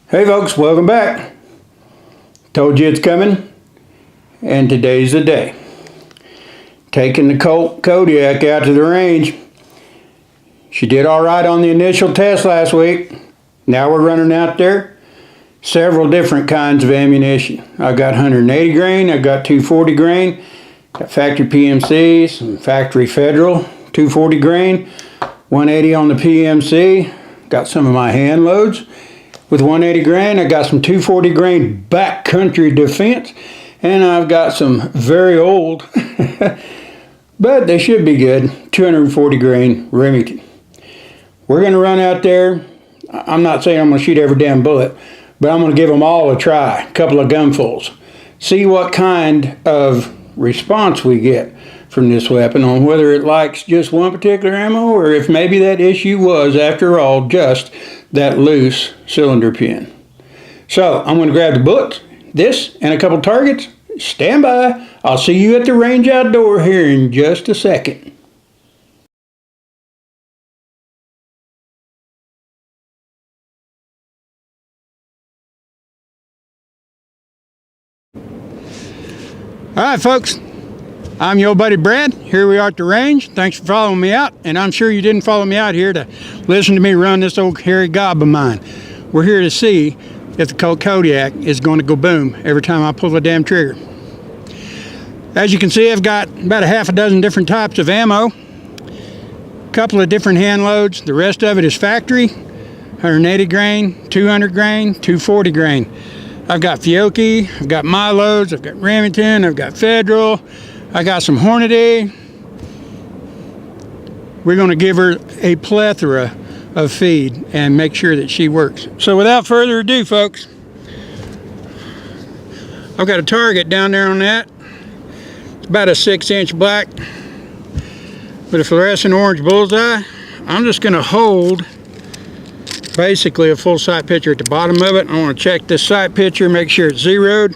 Hey folks, welcome back. Told you it's coming, and today's the day. Taking the Colt Kodiak out to the range. She did all right on the initial test last week. Now we're running out there. Several different kinds of ammunition. I've got 180 grain, I've got 240 grain, got factory PMC, some factory Federal 240 grain, 180 on the PMC, got some of my Handloads. With 180 grain, I got some 240 grain backcountry defense, and I've got some very old, but they should be good, 240 grain Remington. We're going to run out there. I'm not saying I'm going to shoot every damn bullet, but I'm going to give them all a try, a couple of gunfuls. See what kind of response we get from this weapon on whether it likes just one particular ammo or if maybe that issue was, after all, just that loose cylinder pin. So I'm going to grab the bullets, this, and a couple targets. Stand by. I'll see you at the range outdoor here in just a second. All right, folks. I'm your buddy Brad. Here we are at the range. Thanks for following me out, and I'm sure you didn't follow me out here to listen to me run this old hairy gob of mine. We're here to see if the Colt Kodiak is going to go boom every time I pull the damn trigger. As you can see, I've got about a half a dozen different types of ammo, a couple of different hand loads. The rest of it is factory, 180 grain, 200 grain, 240 grain. I've got Fiocchi, I've got my loads, I've got Remington, I've got Federal, I got some Hornady. We're going to give her a plethora of feed and make sure that she works. So without further ado, folks, I've got a target down there on that. It's about a 6-inch black with a fluorescent orange bullseye. I'm just going to hold basically a full sight picture at the bottom of it. I want to check this sight picture, make sure it's zeroed.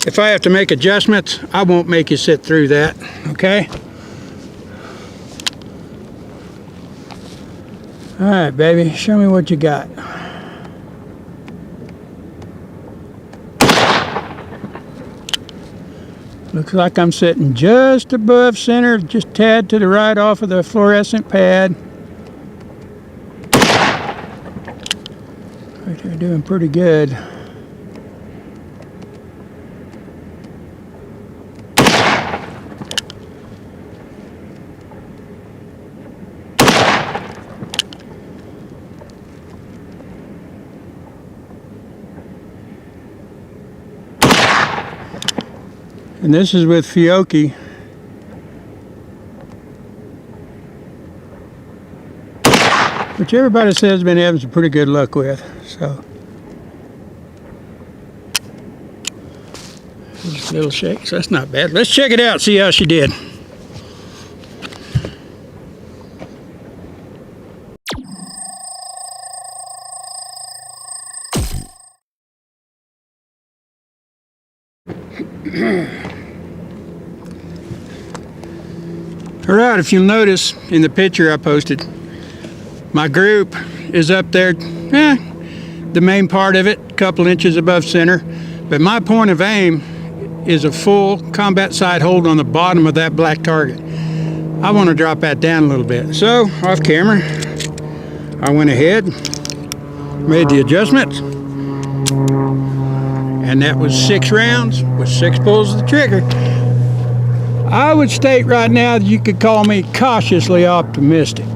If I have to make adjustments, I won't make you sit through that, okay? All right, baby, show me what you got. Looks like I'm sitting just above center, just a tad to the right off of the fluorescent pad. Right there, doing pretty good. And this is with Fiocchi. Which everybody says has been having some pretty good luck with. So just a little shake, so that's not bad. Let's check it out, see how she did. Alright, if you'll notice in the picture I posted, my group is up there, the main part of it, a couple inches above center, but my point of aim is a full combat sight hold on the bottom of that black target. I want to drop that down a little bit. So, off camera, I went ahead, made the adjustments, and that was 6 rounds with 6 pulls of the trigger. I would state right now that you could call me cautiously optimistic.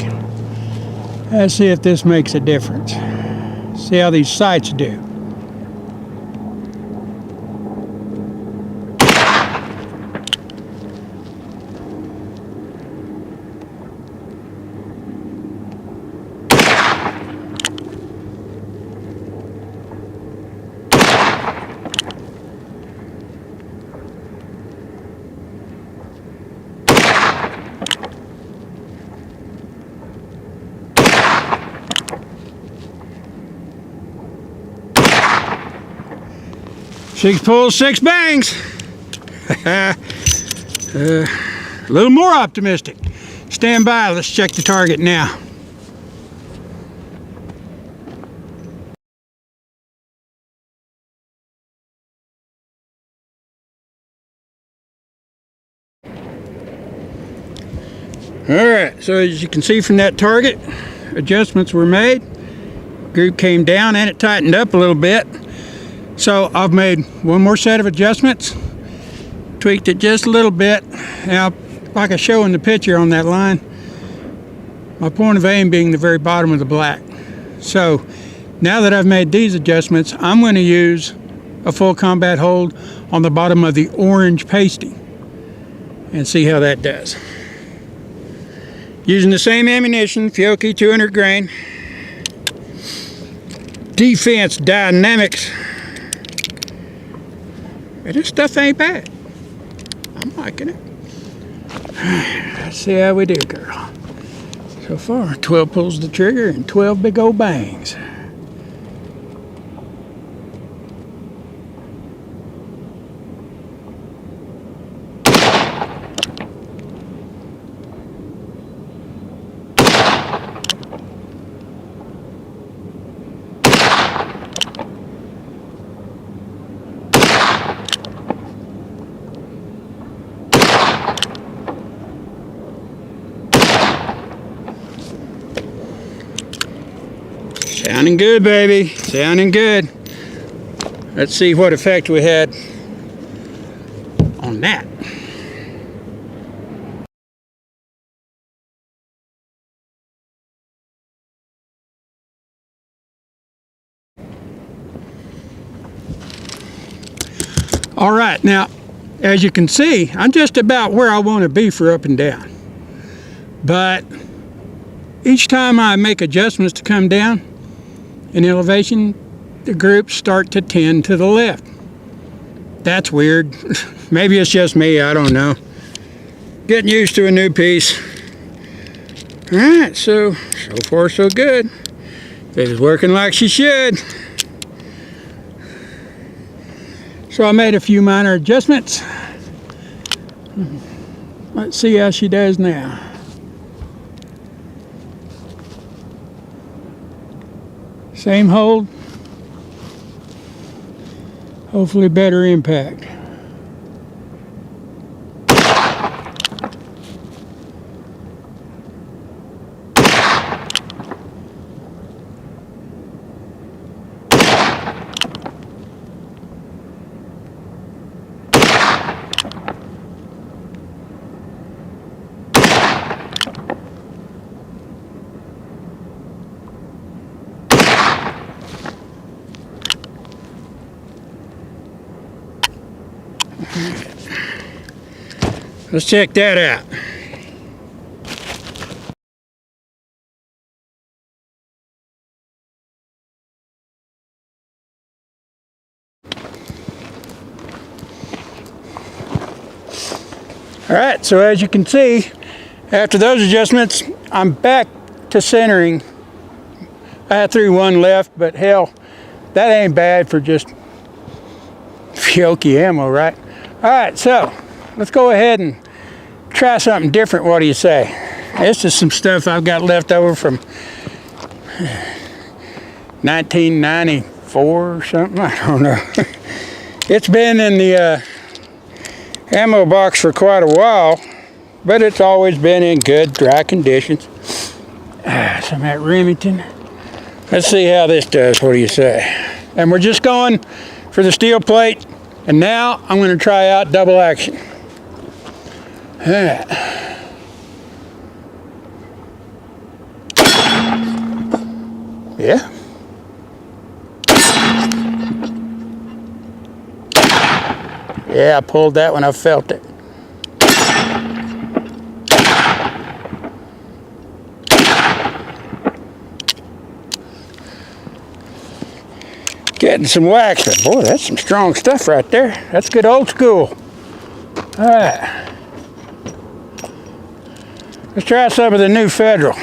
Let's see if this makes a difference. See how these sights do. Six pulls, 6 bangs. A little more optimistic. Stand by, let's check the target now. Alright, so as you can see from that target, adjustments were made. Group came down and it tightened up a little bit. So I've made one more set of adjustments, tweaked it just a little bit. Now, like I show in the picture on that line, my point of aim being the very bottom of the black. So now that I've made these adjustments, I'm going to use a full combat hold on the bottom of the orange pasty and see how that does. Using the same ammunition, Fiocchi 200 grain. Defense Dynamics. And this stuff ain't bad. I'm liking it. Let's see how we do, girl. So far, 12 pulls the trigger and 12 big old bangs. Sounding good, baby. Sounding good. Let's see what effect we had on that. All right, now, as you can see, I'm just about where I want to be for up and down. But each time I make adjustments to come down in elevation, the groups start to tend to the left. That's weird. Maybe it's just me, I don't know. Getting used to a new piece. All right, so far so good. It's working like she should. So I made a few minor adjustments. Let's see how she does now. Same hold, hopefully better impact. Let's check that out. All right, so as you can see, after those adjustments, I'm back to centering. I threw one left, but hell, that ain't bad for just Fiocchi ammo, right? All right, so let's go ahead and try something different. What do you say? This is some stuff I've got left over from 1994 or something. I don't know. It's been in the ammo box for quite a while, but it's always been in good, dry conditions. Some at Remington. Let's see how this does. What do you say? And we're just going for the steel plate, and now I'm going to try out double action. Yeah. Yeah, I pulled that when I felt it. Getting some wax, but boy, that's some strong stuff right there. That's good old school. All right. Let's try some of the new Federal.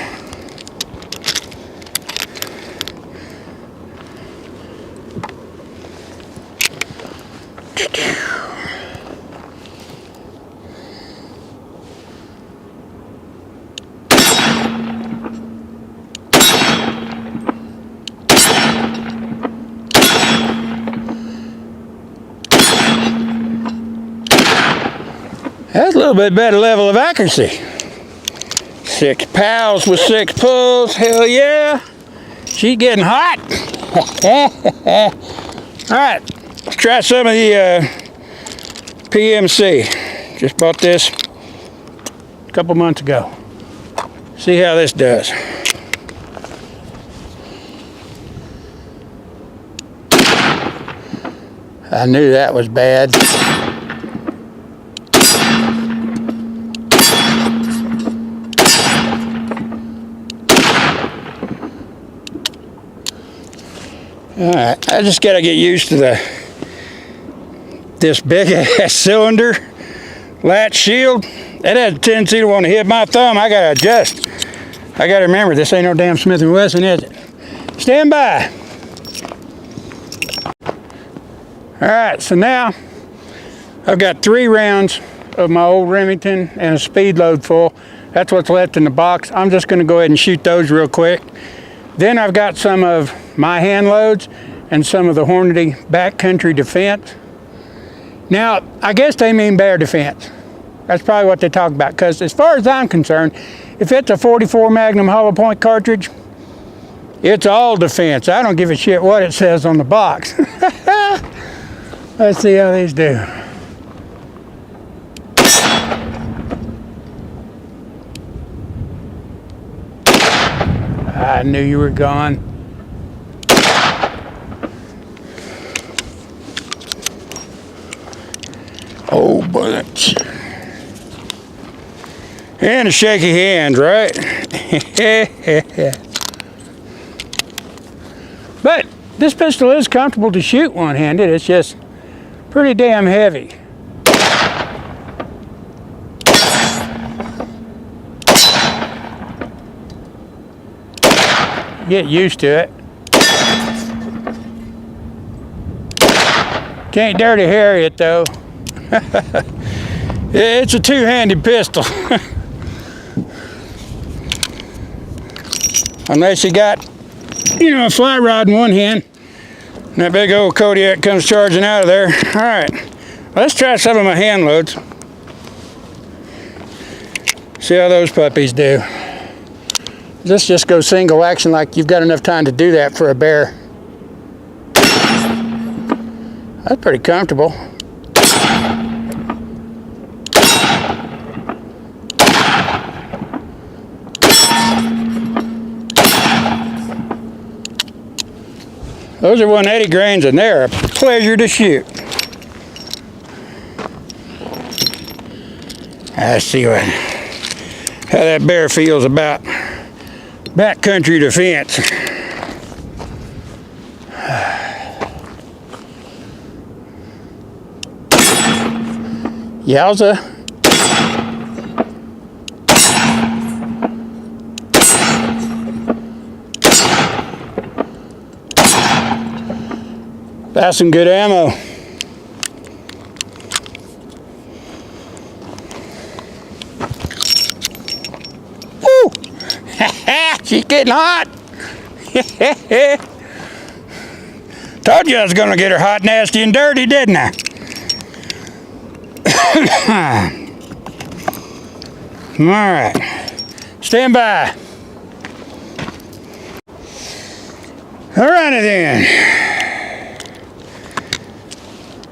That's a little bit better level of accuracy. 6 pals with 6 pulls. Hell yeah. She's getting hot. Alright, let's try some of the PMC. Just bought this a couple months ago. See how this does. I knew that was bad. Alright, I just gotta get used to this big ass cylinder latch shield. That has a tendency to want to hit my thumb. I gotta adjust. I gotta remember, this ain't no damn Smith & Wesson, is it? Stand by. Alright, so now I've got 3 rounds of my old Remington and a speed load full. That's what's left in the box. I'm just going to go ahead and shoot those real quick. Then I've got some of my hand loads and some of the Hornady backcountry defense. Now, I guess they mean bear defense. That's probably what they talk about, because as far as I'm concerned, if it's a 44 Magnum hollow point cartridge, it's all defense. I don't give a shit what it says on the box. Let's see how these do. I knew you were gone. Oh, bullets. And a shaky hand, right? But this pistol is comfortable to shoot one-handed. It's just pretty damn heavy. Get used to it. Can't dirty Harry it though. It's a two-handed pistol. Unless you got, a fly rod in one hand. And that big old Kodiak comes charging out of there. All right, let's try some of my hand loads. See how those puppies do. This just goes single action, like you've got enough time to do that for a bear. That's pretty comfortable. Those are 180 grains and they're a pleasure to shoot. Let's see how that bear feels about backcountry defense. Yowza. That's some good ammo. Woo! She's getting hot. Told you I was going to get her hot, nasty, and dirty, didn't I? All right. Stand by. All righty then.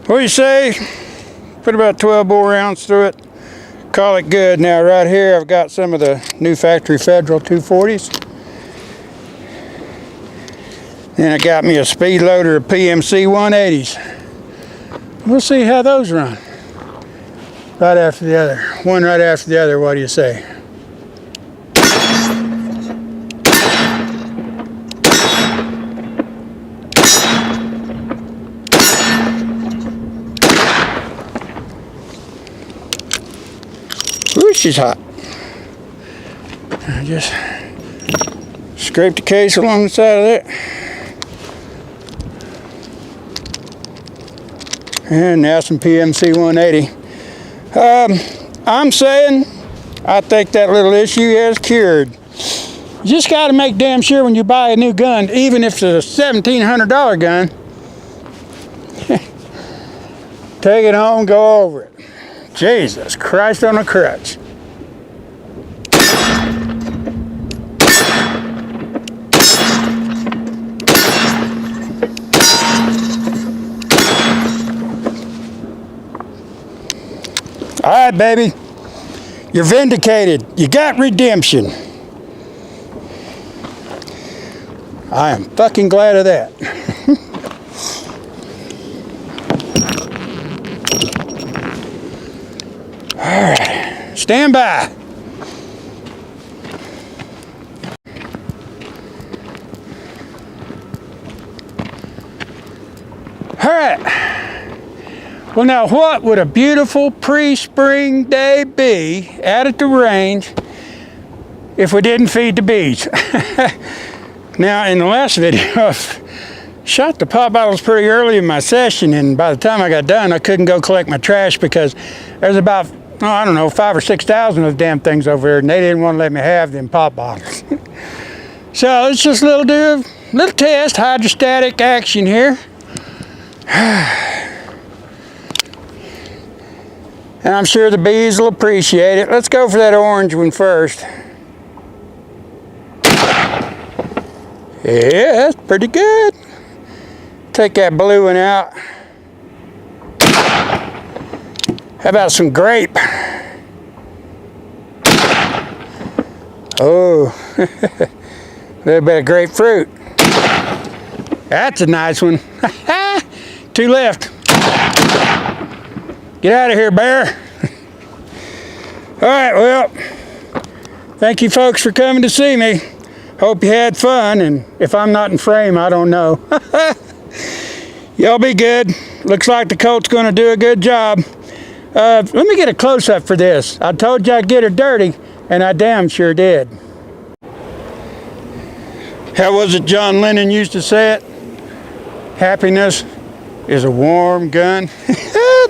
What do you say? Put about 12 bore rounds through it. Call it good. Now right here I've got some of the new factory Federal 240s. Then I got me a speed loader of PMC 180s. We'll see how those run. Right after the other. One right after the other, what do you say? Ooh, she's hot. I just scraped the case along the side of that. And now some PMC 180. I'm saying I think that little issue is cured. You just got to make damn sure when you buy a new gun, even if it's a $1,700 gun, take it home, go over it. Jesus Christ on a crutch. All right, baby. You're vindicated. You got redemption. I am fucking glad of that. All right. Stand by. All right. Well, now what would a beautiful pre-spring day be out at the range if we didn't feed the bees? Now, in the last video, I shot the pop bottles pretty early in my session, and by the time I got done, I couldn't go collect my trash because there's about, oh, I don't know, 5,000 or 6,000 of the damn things over here, and they didn't want to let me have them pop bottles. So let's just little test, hydrostatic action here. And I'm sure the bees will appreciate it. Let's go for that orange one first. Yeah, that's pretty good. Take that blue one out. How about some grape? Oh, a little bit of grapefruit. That's a nice one. 2 left. Get out of here, bear. All right, well, thank you folks for coming to see me. Hope you had fun, and if I'm not in frame, I don't know. Y'all be good. Looks like the Colt's gonna do a good job. Let me get a close-up for this. I told you I'd get her dirty, and I damn sure did. How was it John Lennon used to say it? Happiness is a warm gun.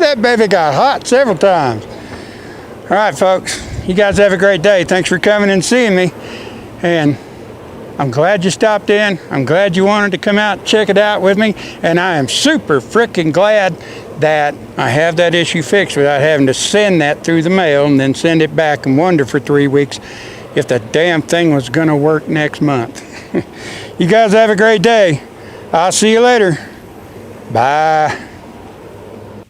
That baby got hot several times. All right, folks. You guys have a great day. Thanks for coming and seeing me. And I'm glad you stopped in. I'm glad you wanted to come out and check it out with me. And I am super freaking glad that I have that issue fixed without having to send that through the mail and then send it back and wonder for 3 weeks if the damn thing was going to work next month. You guys have a great day. I'll see you later. Bye.